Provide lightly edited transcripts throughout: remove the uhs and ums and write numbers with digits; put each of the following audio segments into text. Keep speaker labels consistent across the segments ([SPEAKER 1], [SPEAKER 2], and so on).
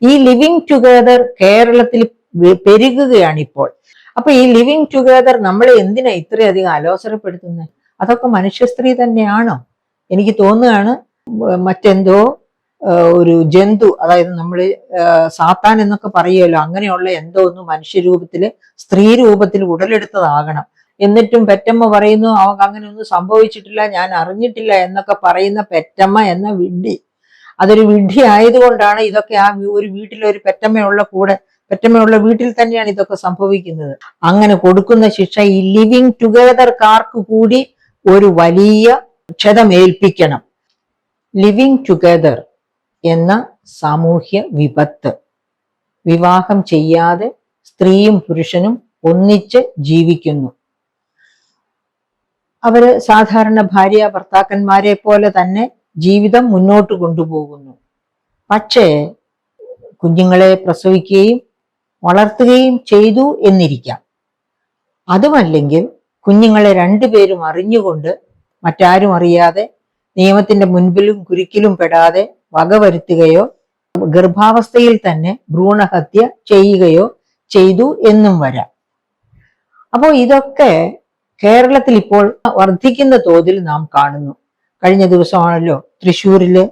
[SPEAKER 1] ഈ living together കേരളത്തിൽ പെരുകുകയാണ് ഇപ്പോൾ. അപ്പൊ ഈ ലിവിങ് ടുഗദർ നമ്മളെ എന്തിനാ ഇത്രയധികം അലോസരപ്പെടുത്തുന്നത്? അതൊക്കെ മനുഷ്യ സ്ത്രീ തന്നെയാണോ? എനിക്ക് തോന്നുകയാണ് മറ്റെന്തോ ഒരു ജന്തു, അതായത് നമ്മൾ സാത്താൻ എന്നൊക്കെ പറയുമല്ലോ, അങ്ങനെയുള്ള എന്തോ ഒന്ന് മനുഷ്യരൂപത്തില് സ്ത്രീ രൂപത്തിൽ ഉടലെടുത്തതാകണം. എന്നിട്ടും പെറ്റമ്മ പറയുന്നു അവർക്ക് അങ്ങനെ ഒന്നും സംഭവിച്ചിട്ടില്ല, ഞാൻ അറിഞ്ഞിട്ടില്ല എന്നൊക്കെ പറയുന്ന പെറ്റമ്മ എന്ന വിഡ്ഢി. അതൊരു വിഡ്ഢി ആയതുകൊണ്ടാണ് ഇതൊക്കെ ആ ഒരു വീട്ടിലൊരു പെറ്റമ്മയുള്ള വീട്ടിൽ തന്നെയാണ് ഇതൊക്കെ സംഭവിക്കുന്നത്. അങ്ങനെ കൊടുക്കുന്ന ശിക്ഷ ഈ ലിവിങ് ടുഗദർക്കാർക്ക് കൂടി ഒരു വലിയ ക്ഷതമേൽപ്പിക്കണം. ലിവിങ് ടുഗദർ എന്ന സാമൂഹ്യ വിപത്ത്, വിവാഹം ചെയ്യാതെ സ്ത്രീയും പുരുഷനും ഒന്നിച്ച് ജീവിക്കുന്നു. അവര് സാധാരണ ഭാര്യ ഭർത്താക്കന്മാരെ പോലെ തന്നെ ജീവിതം മുന്നോട്ട് കൊണ്ടുപോകുന്നു. പക്ഷേ കുഞ്ഞുങ്ങളെ പ്രസവിക്കുകയും വളർത്തുകയും ചെയ്തു എന്നിരിക്കാം. അതുമല്ലെങ്കിൽ കുഞ്ഞുങ്ങളെ രണ്ടുപേരും അറിഞ്ഞുകൊണ്ട് മറ്റാരും അറിയാതെ നിയമത്തിന്റെ മുൻപിലും കുരുക്കിലും പെടാതെ വകവരുത്തുകയോ ഗർഭാവസ്ഥയിൽ തന്നെ ഭ്രൂണഹത്യ ചെയ്യുകയോ ചെയ്തു എന്നും വരാം. അപ്പോൾ ഇതൊക്കെ കേരളത്തിൽ ഇപ്പോൾ വർദ്ധിക്കുന്ന തോതിൽ നാം കാണുന്നു. കഴിഞ്ഞ ദിവസമാണല്ലോ തൃശ്ശൂരില്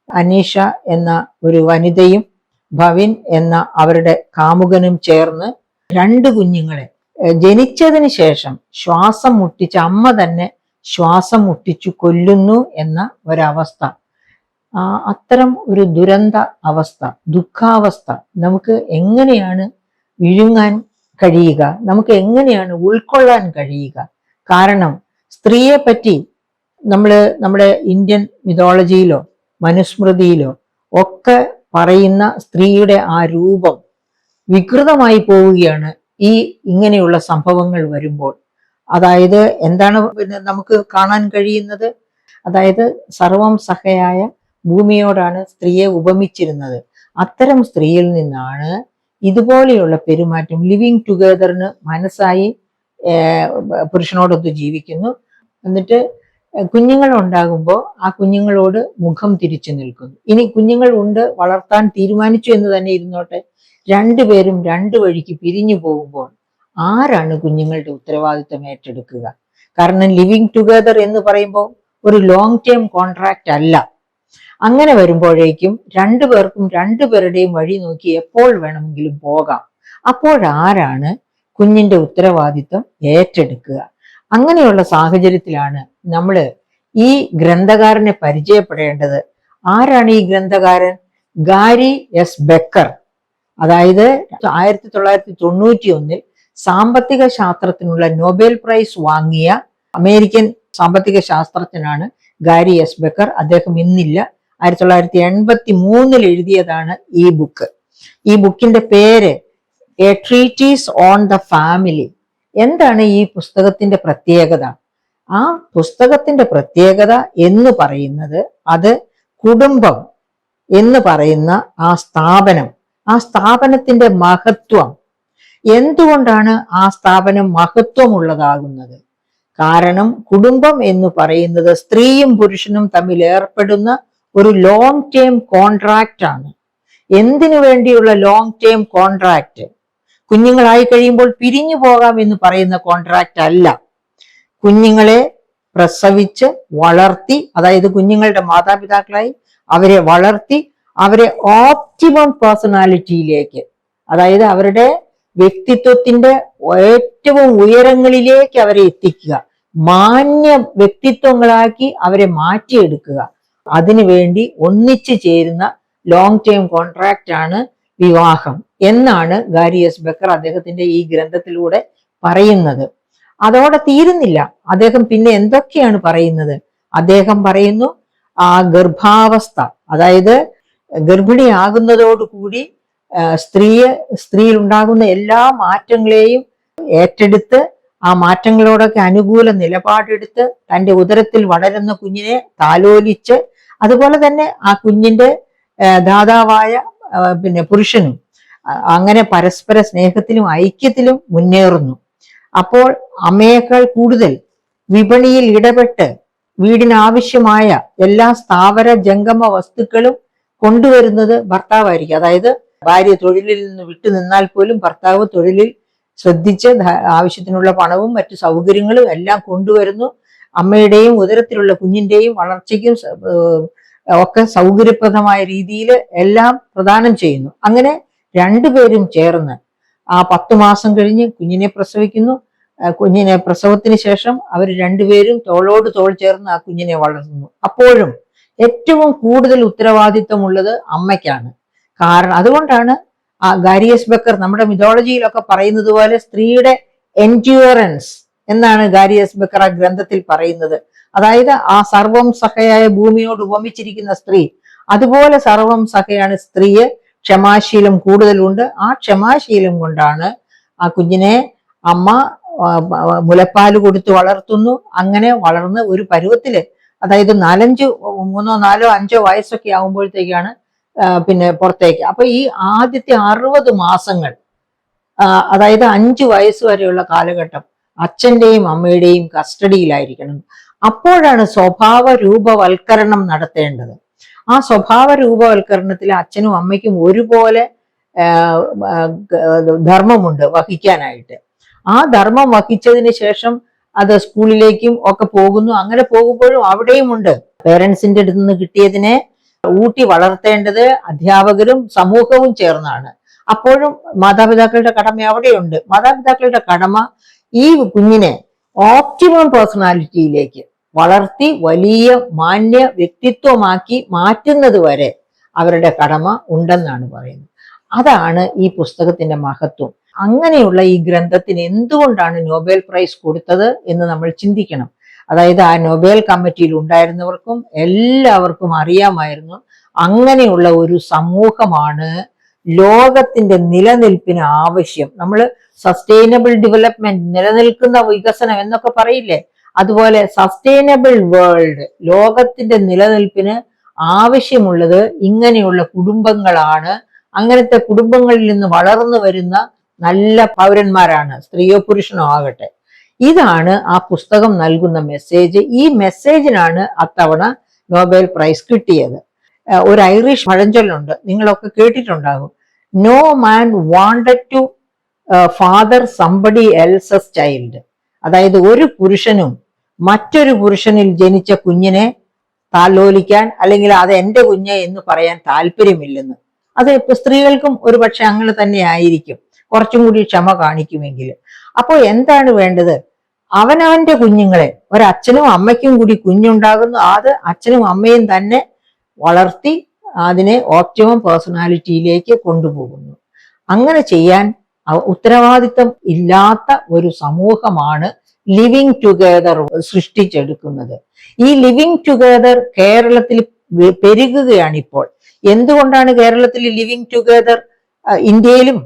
[SPEAKER 1] അനീഷ എന്ന ഒരു വനിതയും ഭവിൻ എന്ന അവരുടെ കാമുകനും ചേർന്ന് 2 കുഞ്ഞുങ്ങളെ ജനിച്ചതിന് ശേഷം ശ്വാസം മുട്ടിച്ച് അമ്മ തന്നെ ശ്വാസം മുട്ടിച്ചു കൊല്ലുന്നു എന്ന ഒരവസ്ഥ. അത്തരം ഒരു ദുരന്ത അവസ്ഥ, ദുഃഖാവസ്ഥ നമുക്ക് എങ്ങനെയാണ് വിഴുങ്ങാൻ കഴിയുക? നമുക്ക് എങ്ങനെയാണ് ഉൾക്കൊള്ളാൻ കഴിയുക? കാരണം സ്ത്രീയെ പറ്റി നമ്മുടെ ഇന്ത്യൻ മിതോളജിയിലോ മനുസ്മൃതിയിലോ ഒക്കെ പറയുന്ന സ്ത്രീയുടെ ആ രൂപം വികൃതമായി പോവുകയാണ് ഈ ഇങ്ങനെയുള്ള സംഭവങ്ങൾ വരുമ്പോൾ. അതായത് എന്താണ് പിന്നെ നമുക്ക് കാണാൻ കഴിയുന്നത്? അതായത് സർവം സഹയായ ഭൂമിയോടാണ് സ്ത്രീയെ ഉപമിച്ചിരുന്നത്. അത്തരം സ്ത്രീയിൽ നിന്നാണ് ഇതുപോലെയുള്ള പെരുമാറ്റം. ലിവിങ് ടുഗദറിന് മനസ്സായി പുരുഷനോടൊത്ത് ജീവിക്കുന്നു, എന്നിട്ട് കുഞ്ഞുങ്ങൾ ഉണ്ടാകുമ്പോൾ ആ കുഞ്ഞുങ്ങളോട് മുഖം തിരിച്ചു നിൽക്കുന്നു. ഇനി കുഞ്ഞുങ്ങൾ വളർത്താൻ തീരുമാനിച്ചു എന്ന് തന്നെ ഇരുന്നോട്ടെ, 2 പേരും 2 വഴിക്ക് പിരിഞ്ഞു പോകുമ്പോൾ ആരാണ് കുഞ്ഞുങ്ങളുടെ ഉത്തരവാദിത്തം ഏറ്റെടുക്കുക? കാരണം ലിവിങ് ടുഗദർ എന്ന് പറയുമ്പോൾ ഒരു ലോങ് ടേം കോൺട്രാക്റ്റ് അല്ല. അങ്ങനെ വരുമ്പോഴേക്കും 2 പേർക്കും 2 പേരുടെയും വഴി നോക്കി എപ്പോൾ വേണമെങ്കിലും പോകാം. അപ്പോഴാരാണ് കുഞ്ഞിന്റെ ഉത്തരവാദിത്തം ഏറ്റെടുക്കുക? അങ്ങനെയുള്ള സാഹചര്യത്തിലാണ് നമ്മൾ ഈ ഗ്രന്ഥകാരനെ പരിചയപ്പെടേണ്ടത്. ആരാണ് ഈ ഗ്രന്ഥകാരൻ? Gary S Baker. അതായത് 1991 സാമ്പത്തിക ശാസ്ത്രത്തിനുള്ള നൊബേൽ പ്രൈസ് വാങ്ങിയ അമേരിക്കൻ സാമ്പത്തിക ശാസ്ത്രജ്ഞനാണ് ഗാരി എസ് ബെക്കർ. അദ്ദേഹം ഇന്നില്ല. 1983 എഴുതിയതാണ് ഈ ബുക്ക്. ഈ ബുക്കിന്റെ പേര് A treaties on the family. എന്താണ് ഈ പുസ്തകത്തിന്റെ പ്രത്യേകത? ആ പുസ്തകത്തിന്റെ പ്രത്യേകത എന്ന് പറയുന്നത് അത് കുടുംബം എന്ന് പറയുന്ന ആ സ്ഥാപനത്തിന്റെ മഹത്വം. എന്തുകൊണ്ടാണ് ആ സ്ഥാപനം മഹത്വമുള്ളതാകുന്നത്? കാരണം കുടുംബം എന്ന് പറയുന്നത് സ്ത്രീയും പുരുഷനും തമ്മിൽ ഏർപ്പെടുന്ന ഒരു ലോങ് ടേം കോൺട്രാക്റ്റ് ആണ്. എന്തിനു വേണ്ടിയുള്ള ലോങ് ടേം കോൺട്രാക്റ്റ്? കുഞ്ഞുങ്ങളായി കഴിയുമ്പോൾ പിരിഞ്ഞു പോകാം എന്ന് പറയുന്ന കോൺട്രാക്റ്റ് അല്ല. കുഞ്ഞുങ്ങളെ പ്രസവിച്ച് വളർത്തി, അതായത് കുഞ്ഞുങ്ങളുടെ മാതാപിതാക്കളായി അവരെ വളർത്തി അവരെ ഓപ്റ്റിമം പേഴ്സണാലിറ്റിയിലേക്ക്, അതായത് അവരുടെ വ്യക്തിത്വത്തിന്റെ ഏറ്റവും ഉയരങ്ങളിലേക്ക് അവരെ എത്തിക്കുക, മാന്യ വ്യക്തിത്വങ്ങളാക്കി അവരെ മാറ്റിയെടുക്കുക. അതിനുവേണ്ടി ഒന്നിച്ചു ചേരുന്ന ലോങ് ടേം കോൺട്രാക്റ്റ് ആണ് വിവാഹം എന്നാണ് ഗാരി എസ് ബെക്കർ അദ്ദേഹത്തിന്റെ ഈ ഗ്രന്ഥത്തിലൂടെ പറയുന്നത്. അതോടെ തീരുന്നില്ല. അദ്ദേഹം പിന്നെ എന്തൊക്കെയാണ് പറയുന്നത്? അദ്ദേഹം പറയുന്നു ആ ഗർഭാവസ്ഥ, അതായത് ഗർഭിണിയാകുന്നതോടുകൂടി സ്ത്രീയിൽ ഉണ്ടാകുന്ന എല്ലാ മാറ്റങ്ങളെയും ഏറ്റെടുത്ത് ആ മാറ്റങ്ങളോടൊക്കെ അനുകൂല നിലപാടെടുത്ത് തൻ്റെ ഉദരത്തിൽ വളരുന്ന കുഞ്ഞിനെ താലോലിച്ച്, അതുപോലെ തന്നെ ആ കുഞ്ഞിന്റെ ദാതാവായ പുരുഷനും അങ്ങനെ പരസ്പര സ്നേഹത്തിലും ഐക്യത്തിലും മുന്നേറുന്നു. അപ്പോൾ അമ്മയേക്കാൾ കൂടുതൽ വിപണിയിൽ ഇടപെട്ട് വീടിനാവശ്യമായ എല്ലാ സ്ഥാവര ജംഗമ വസ്തുക്കളും കൊണ്ടുവരുന്നത് ഭർത്താവായിരിക്കും. അതായത് ഭാര്യ തൊഴിലിൽ നിന്ന് വിട്ടു നിന്നാൽ പോലും ഭർത്താവ് തൊഴിലിൽ ശ്രദ്ധിച്ച് ആവശ്യത്തിനുള്ള പണവും മറ്റു സൗകര്യങ്ങളും എല്ലാം കൊണ്ടുവരുന്നു. അമ്മയുടെയും ഉദരത്തിലുള്ള കുഞ്ഞിന്റെയും വളർച്ചയ്ക്കും ഒക്കെ സൗകര്യപ്രദമായ രീതിയിൽ എല്ലാം പ്രദാനം ചെയ്യുന്നു. അങ്ങനെ രണ്ടുപേരും ചേർന്ന് ആ 10 മാസം കഴിഞ്ഞ് കുഞ്ഞിനെ പ്രസവിക്കുന്നു. കുഞ്ഞിനെ പ്രസവത്തിന് ശേഷം അവർ രണ്ടുപേരും തോളോട് തോൾ ചേർന്ന് ആ കുഞ്ഞിനെ വളർത്തുന്നു. അപ്പോഴും ഏറ്റവും കൂടുതൽ ഉത്തരവാദിത്വമുള്ളത് അമ്മയ്ക്കാണ്. കാരണം അതുകൊണ്ടാണ് ആ ഗാരിയസ് ബക്കർ നമ്മുടെ മിഥോളജിയിലൊക്കെ പറയുന്നത് പോലെ സ്ത്രീയുടെ എൻഡ്യൂറൻസ് എന്നാണ് ഗാരിയസ് ബക്കർ ആ ഗ്രന്ഥത്തിൽ പറയുന്നത്. അതായത് ആ സർവം സഹയായ ഭൂമിയോട് ഉപമിച്ചിരിക്കുന്ന സ്ത്രീ, അതുപോലെ സർവം സഹയാണ് സ്ത്രീയെ. ക്ഷമാശീലം കൂടുതലുണ്ട്. ആ ക്ഷമാശീലം കൊണ്ടാണ് ആ കുഞ്ഞിനെ അമ്മ മുലപ്പാല് കൊടുത്ത് വളർത്തുന്നു. അങ്ങനെ വളർന്ന് ഒരു പരുവത്തില്, അതായത് 3, 4, 5 വയസ്സൊക്കെ ആകുമ്പോഴത്തേക്കാണ് പിന്നെ പുറത്തേക്ക്. അപ്പൊ ഈ ആദ്യത്തെ 60 മാസങ്ങൾ, അതായത് 5 വയസ്സ് വരെയുള്ള കാലഘട്ടം അച്ഛന്റെയും അമ്മയുടെയും കസ്റ്റഡിയിലായിരിക്കണം. അപ്പോഴാണ് സ്വഭാവ രൂപവൽക്കരണം നടത്തേണ്ടത്. ആ സ്വഭാവ രൂപവൽക്കരണത്തിൽ അച്ഛനും അമ്മയ്ക്കും ഒരുപോലെ ധർമ്മമുണ്ട് വഹിക്കാനായിട്ട്. ആ ധർമ്മം വഹിച്ചതിന് ശേഷം അത് സ്കൂളിലേക്കും ഒക്കെ പോകുന്നു. അങ്ങനെ പോകുമ്പോഴും അവിടെയും ഉണ്ട് പേരൻസിന്റെ അടുത്ത് നിന്ന് കിട്ടിയതിനെ ഊട്ടി വളർത്തേണ്ടത് അധ്യാപകരും സമൂഹവും ചേർന്നാണ്. അപ്പോഴും മാതാപിതാക്കളുടെ കടമ അവിടെയുണ്ട്. മാതാപിതാക്കളുടെ കടമ ഈ കുഞ്ഞിനെ ഓപ്റ്റിമം പേഴ്സണാലിറ്റിയിലേക്ക് വളർത്തി വലിയ മാന്യ വ്യക്തിത്വമാക്കി മാറ്റുന്നത് വരെ അവരുടെ കടമ ഉണ്ടെന്നാണ് പറയുന്നത്. അതാണ് ഈ പുസ്തകത്തിന്റെ മഹത്വം. അങ്ങനെയുള്ള ഈ ഗ്രന്ഥത്തിന് എന്തുകൊണ്ടാണ് നോബൽ പ്രൈസ് കൊടുത്തത് എന്ന് നമ്മൾ ചിന്തിക്കണം. അതായത് ആ നൊബേൽ കമ്മിറ്റിയിൽ ഉണ്ടായിരുന്നവർക്കും എല്ലാവർക്കും അറിയാമായിരുന്നു അങ്ങനെയുള്ള ഒരു സമൂഹമാണ് ലോകത്തിന്റെ നിലനിൽപ്പിന് ആവശ്യം. നമ്മൾ സസ്റ്റൈനബിൾ ഡെവലപ്മെന്റ്, നിലനിൽക്കുന്ന വികസനം എന്നൊക്കെ പറയില്ലേ, അതുപോലെ സസ്റ്റൈനബിൾ വേൾഡ്, ലോകത്തിന്റെ നിലനിൽപ്പിന് ആവശ്യമുള്ളത് ഇങ്ങനെയുള്ള കുടുംബങ്ങളാണ്. അങ്ങനത്തെ കുടുംബങ്ങളിൽ നിന്ന് വളർന്നു വരുന്ന നല്ല പൗരന്മാരാണ്, സ്ത്രീയോ പുരുഷനോ ആകട്ടെ. ഇതാണ് ആ പുസ്തകം നൽകുന്ന മെസ്സേജ്. ഈ മെസ്സേജിനാണ് അത്തവണ നോബൽ പ്രൈസ് കിട്ടിയത്. ഒരു ഐറിഷ് പഴഞ്ചൊല്ലുണ്ട്, നിങ്ങളൊക്കെ കേട്ടിട്ടുണ്ടാകും. No man wanted to father somebody else's child. അതായത് ഒരു പുരുഷനും മറ്റൊരു പുരുഷനിൽ ജനിച്ച കുഞ്ഞിനെ താലോലിക്കാൻ അല്ലെങ്കിൽ അത് എന്റെ കുഞ്ഞ് എന്ന് പറയാൻ താല്പര്യമില്ലെന്ന്. അത് ഇപ്പൊ സ്ത്രീകൾക്കും ഒരു പക്ഷെ അങ്ങനെ തന്നെ ആയിരിക്കും, കുറച്ചും കൂടി ക്ഷമ കാണിക്കുമെങ്കിൽ. അപ്പോൾ എന്താണ് വേണ്ടത്? അവനവന്റെ കുഞ്ഞുങ്ങളെ, ഒരച്ഛനും അമ്മയ്ക്കും കൂടി കുഞ്ഞുണ്ടാകുന്നു, അത് അച്ഛനും അമ്മയും തന്നെ വളർത്തി അതിനെ ഓപ്റ്റിമം പേഴ്സണാലിറ്റിയിലേക്ക് കൊണ്ടുപോകുന്നു. അങ്ങനെ ചെയ്യാൻ ഉത്തരവാദിത്വം ഇല്ലാത്ത ഒരു സമൂഹമാണ് ലിവിങ് ടുഗദർ സൃഷ്ടിച്ചെടുക്കുന്നത്. ഈ ലിവിങ് ടുഗദർ കേരളത്തിൽ പെരുകുകയാണ് ഇപ്പോൾ. എന്തുകൊണ്ടാണ് കേരളത്തിൽ ലിവിങ് ടുഗദർ ഇന്ത്യയിലും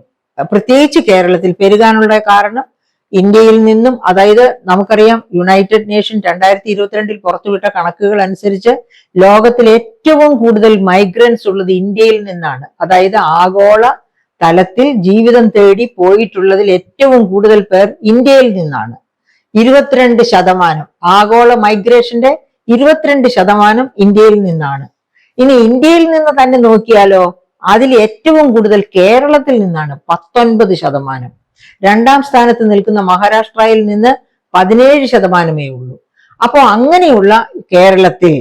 [SPEAKER 1] പ്രത്യേകിച്ച് കേരളത്തിൽ പെരുകാനുള്ള കാരണം? ഇന്ത്യയിൽ നിന്നും, അതായത് നമുക്കറിയാം യുണൈറ്റഡ് നേഷൻ 2022 പുറത്തുവിട്ട കണക്കുകൾ അനുസരിച്ച് ലോകത്തിൽ ഏറ്റവും കൂടുതൽ മൈഗ്രൻസ് ഉള്ളത് ഇന്ത്യയിൽ നിന്നാണ്. അതായത് ആഗോള തലത്തിൽ ജീവിതം തേടി പോയിട്ടുള്ളതിൽ ഏറ്റവും കൂടുതൽ പേർ ഇന്ത്യയിൽ നിന്നാണ്. 22%, ആഗോള മൈഗ്രേഷന്റെ 22% ഇന്ത്യയിൽ നിന്നാണ്. ഇനി ഇന്ത്യയിൽ നിന്ന് തന്നെ നോക്കിയാലോ, അതിൽ ഏറ്റവും കൂടുതൽ കേരളത്തിൽ നിന്നാണ്, 19%. രണ്ടാം സ്ഥാനത്ത് നിൽക്കുന്ന മഹാരാഷ്ട്രയിൽ നിന്ന് 17%മേ ഉള്ളൂ. അപ്പോൾ അങ്ങനെയുള്ള കേരളത്തിൽ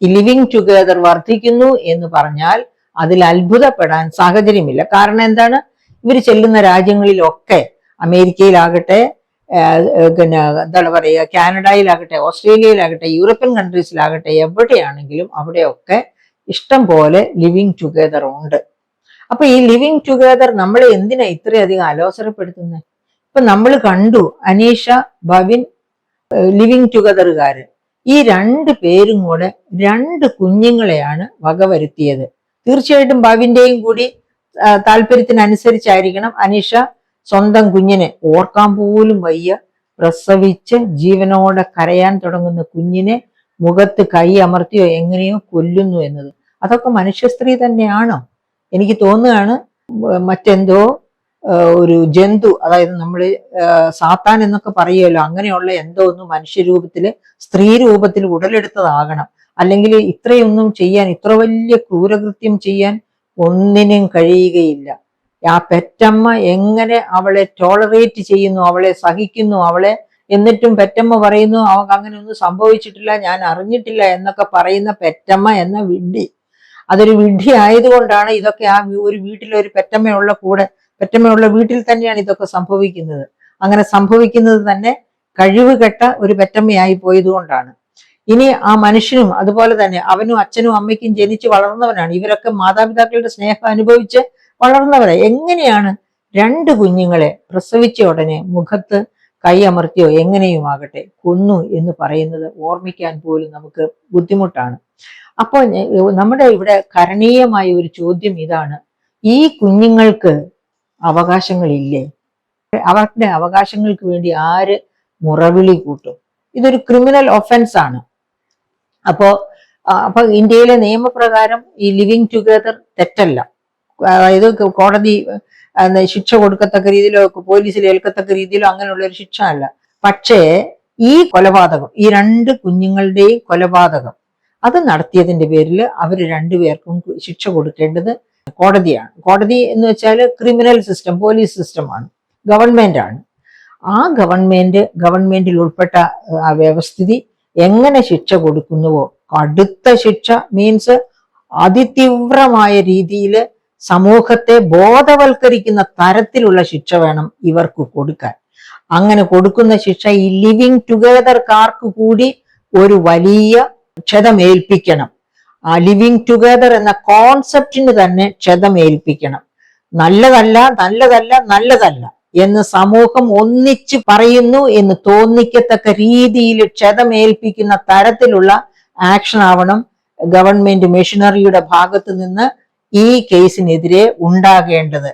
[SPEAKER 1] ഈ ലിവിങ് ടുഗദർ വർദ്ധിക്കുന്നു എന്ന് പറഞ്ഞാൽ അതിൽ അത്ഭുതപ്പെടാൻ സാഹചര്യമില്ല. കാരണം എന്താണ്? ഇവർ ചെല്ലുന്ന രാജ്യങ്ങളിലൊക്കെ, അമേരിക്കയിലാകട്ടെ, പിന്നെ എന്താണ് പറയുക, കാനഡയിലാകട്ടെ, ഓസ്ട്രേലിയയിലാകട്ടെ, യൂറോപ്യൻ കൺട്രീസിലാകട്ടെ, എവിടെയാണെങ്കിലും അവിടെയൊക്കെ ഇഷ്ടം പോലെ ലിവിങ് ടുഗദർ ഉണ്ട്. അപ്പൊ ഈ ലിവിങ് ടുഗദർ നമ്മളെ എന്തിനാ ഇത്രയധികം അലോസരപ്പെടുത്തുന്നത്? ഇപ്പൊ നമ്മൾ കണ്ടു അനീഷ, ഭവിൻ ലിവിങ് ടുഗദറുകാര്. ഈ 2 പേരും കൂടെ 2 കുഞ്ഞുങ്ങളെയാണ് വകവരുത്തിയത്. തീർച്ചയായിട്ടും ഭവിന്റെയും കൂടി താല്പര്യത്തിനനുസരിച്ചായിരിക്കണം അനീഷ സ്വന്തം കുഞ്ഞിനെ, ഓർക്കാൻ പോലും വയ്യ, പ്രസവിച്ച് ജീവനോടെ കരയാൻ തുടങ്ങുന്ന കുഞ്ഞിനെ മുഖത്ത് കൈ അമർത്തിയോ എങ്ങനെയോ കൊല്ലുന്നു എന്നത്. അതൊക്കെ മനുഷ്യ സ്ത്രീ തന്നെയാണോ? എനിക്ക് തോന്നുകയാണ് മറ്റെന്തോ ഒരു ജന്തു, അതായത് നമ്മൾ സാത്താൻ എന്നൊക്കെ പറയുമല്ലോ, അങ്ങനെയുള്ള എന്തോ ഒന്ന് മനുഷ്യരൂപത്തില് സ്ത്രീ രൂപത്തിൽ ഉടലെടുത്തതാകണം. അല്ലെങ്കിൽ ഇത്രയൊന്നും ചെയ്യാൻ, ഇത്ര വലിയ ക്രൂരകൃത്യം ചെയ്യാൻ ഒന്നിനും കഴിയുകയില്ല. ആ പെറ്റമ്മ എങ്ങനെ അവളെ ടോളറേറ്റ് ചെയ്യുന്നു, അവളെ സഹിക്കുന്നു, അവളെ എന്നിട്ടും പെറ്റമ്മ പറയുന്നു അവൾക്ക് അങ്ങനെ ഒന്നും സംഭവിച്ചിട്ടില്ല, ഞാൻ അറിഞ്ഞിട്ടില്ല എന്നൊക്കെ പറയുന്ന പെറ്റമ്മ എന്ന വിഡ്ഢി. അതൊരു വിഡ്ഢി ആയതുകൊണ്ടാണ് ഇതൊക്കെ ആ ഒരു വീട്ടിലൊരു പെറ്റമ്മയുള്ള വീട്ടിൽ തന്നെയാണ് ഇതൊക്കെ സംഭവിക്കുന്നത്. അങ്ങനെ സംഭവിക്കുന്നത് തന്നെ കഴിവുകെട്ട ഒരു പെറ്റമ്മയായി പോയതുകൊണ്ടാണ്. ഇനി ആ മനുഷ്യനും അതുപോലെ തന്നെ, അവനും അച്ഛനും അമ്മയ്ക്കും ജനിച്ച് വളർന്നവനാണ്. ഇവരൊക്കെ മാതാപിതാക്കളുടെ സ്നേഹം അനുഭവിച്ച് വളർന്നവരെ. എങ്ങനെയാണ് രണ്ട് കുഞ്ഞുങ്ങളെ പ്രസവിച്ച ഉടനെ മുഖത്ത് കൈയമർത്തിയോ എങ്ങനെയുമാകട്ടെ കൊന്നു എന്ന് പറയുന്നത് ഓർമ്മിക്കാൻ പോലും നമുക്ക് ബുദ്ധിമുട്ടാണ്. അപ്പോൾ നമ്മുടെ ഇവിടെ കരണീയമായ ഒരു ചോദ്യം ഇതാണ്: ഈ കുഞ്ഞുങ്ങൾക്ക് അവകാശങ്ങളില്ലേ? അവരുടെ അവകാശങ്ങൾക്ക് വേണ്ടി ആര് മുറവിളി കൂട്ടും? ഇതൊരു ക്രിമിനൽ ഒഫൻസ് ആണ്. അപ്പൊ ഇന്ത്യയിലെ നിയമപ്രകാരം ഈ ലിവിങ് ടുഗദർ തെറ്റല്ല. അതായത് കോടതി ശിക്ഷ കൊടുക്കത്തക്ക രീതിയിലോ പോലീസിൽ ഏൽക്കത്തക്ക രീതിയിലോ അങ്ങനെയുള്ള ഒരു ശിക്ഷ അല്ല. പക്ഷേ ഈ കൊലപാതകം, ഈ രണ്ട് കുഞ്ഞുങ്ങളുടെയും കൊലപാതകം അത് നടത്തിയതിന്റെ പേരിൽ അവർ രണ്ടുപേർക്കും ശിക്ഷ കൊടുക്കേണ്ടത് കോടതിയാണ്. കോടതി എന്ന് വെച്ചാൽ ക്രിമിനൽ സിസ്റ്റം, പോലീസ് സിസ്റ്റമാണ്, ഗവൺമെന്റ് ആണ്. ആ ഗവൺമെന്റിൽ ഉൾപ്പെട്ട ആ വ്യവസ്ഥിതി എങ്ങനെ ശിക്ഷ കൊടുക്കുന്നുവോ, കടുത്ത ശിക്ഷ മീൻസ് അതിതീവ്രമായ രീതിയിൽ സമൂഹത്തെ ബോധവൽക്കരിക്കുന്ന തരത്തിലുള്ള ശിക്ഷ വേണം ഇവർക്ക് കൊടുക്കാൻ. അങ്ങനെ കൊടുക്കുന്ന ശിക്ഷ ഈ ലിവിങ് ടുഗദർക്കാർക്ക് കൂടി ഒരു വലിയ ക്ഷതമേൽപ്പിക്കണം. ആ ലിവിങ് ടുഗദർ എന്ന കോൺസെപ്റ്റിന് തന്നെ ക്ഷതമേൽപ്പിക്കണം. നല്ലതല്ല നല്ലതല്ല നല്ലതല്ല എന്ന് സമൂഹം ഒന്നിച്ച് പറയുന്നു എന്ന് തോന്നിക്കത്തക്ക രീതിയിൽ ക്ഷതമേൽപ്പിക്കുന്ന തരത്തിലുള്ള ആക്ഷൻ ആവണം ഗവൺമെന്റ് മെഷീനറിയുടെ ഭാഗത്ത് നിന്ന് ഈ കേസിനെതിരെ ഉണ്ടാകേണ്ടത്.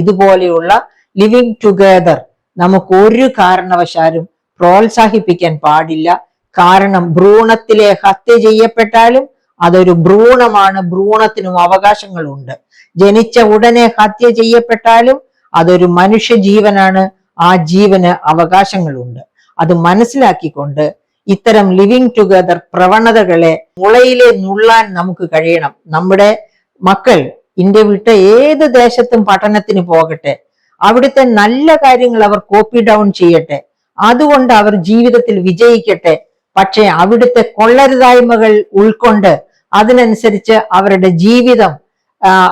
[SPEAKER 1] ഇതുപോലെയുള്ള ലിവിങ് ടുഗദർ നമുക്ക് ഒരു കാരണവശാലും പ്രോത്സാഹിപ്പിക്കാൻ പാടില്ല. കാരണം ഭ്രൂണത്തിലെ ഹത്യ ചെയ്യപ്പെട്ടാലും അതൊരു ഭ്രൂണമാണ്, ഭ്രൂണത്തിനും അവകാശങ്ങളുണ്ട്. ജനിച്ച ഉടനെ ഹത്യ ചെയ്യപ്പെട്ടാലും അതൊരു മനുഷ്യ ജീവനാണ്, ആ ജീവന് അവകാശങ്ങളുണ്ട്. അത് മനസ്സിലാക്കിക്കൊണ്ട് ഇത്തരം ലിവിങ് ടുഗദർ പ്രവണതകളെ മുളയിലെ നുള്ളാൻ നമുക്ക് കഴിയണം. നമ്മുടെ മക്കൾ ഇന്ത്യ വിട്ട് ഏത് ദേശത്തും പഠനത്തിന് പോകട്ടെ, അവിടുത്തെ നല്ല കാര്യങ്ങൾ അവർ കോപ്പി ഡൗൺ ചെയ്യട്ടെ, അതുകൊണ്ട് അവർ ജീവിതത്തിൽ വിജയിക്കട്ടെ. പക്ഷെ അവിടുത്തെ കൊള്ളരുതായ്മകൾ ഉൾക്കൊണ്ട് അതിനനുസരിച്ച് അവരുടെ ജീവിതം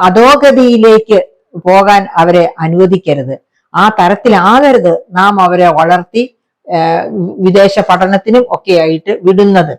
[SPEAKER 1] അധോഗതിയിലേക്ക് പോകാൻ അവരെ അനുവദിക്കരുത്. ആ തരത്തിലാകരുത് നാം അവരെ വളർത്തി വിദേശ പഠനത്തിനും ഒക്കെ ആയിട്ട് വിടുന്നത്.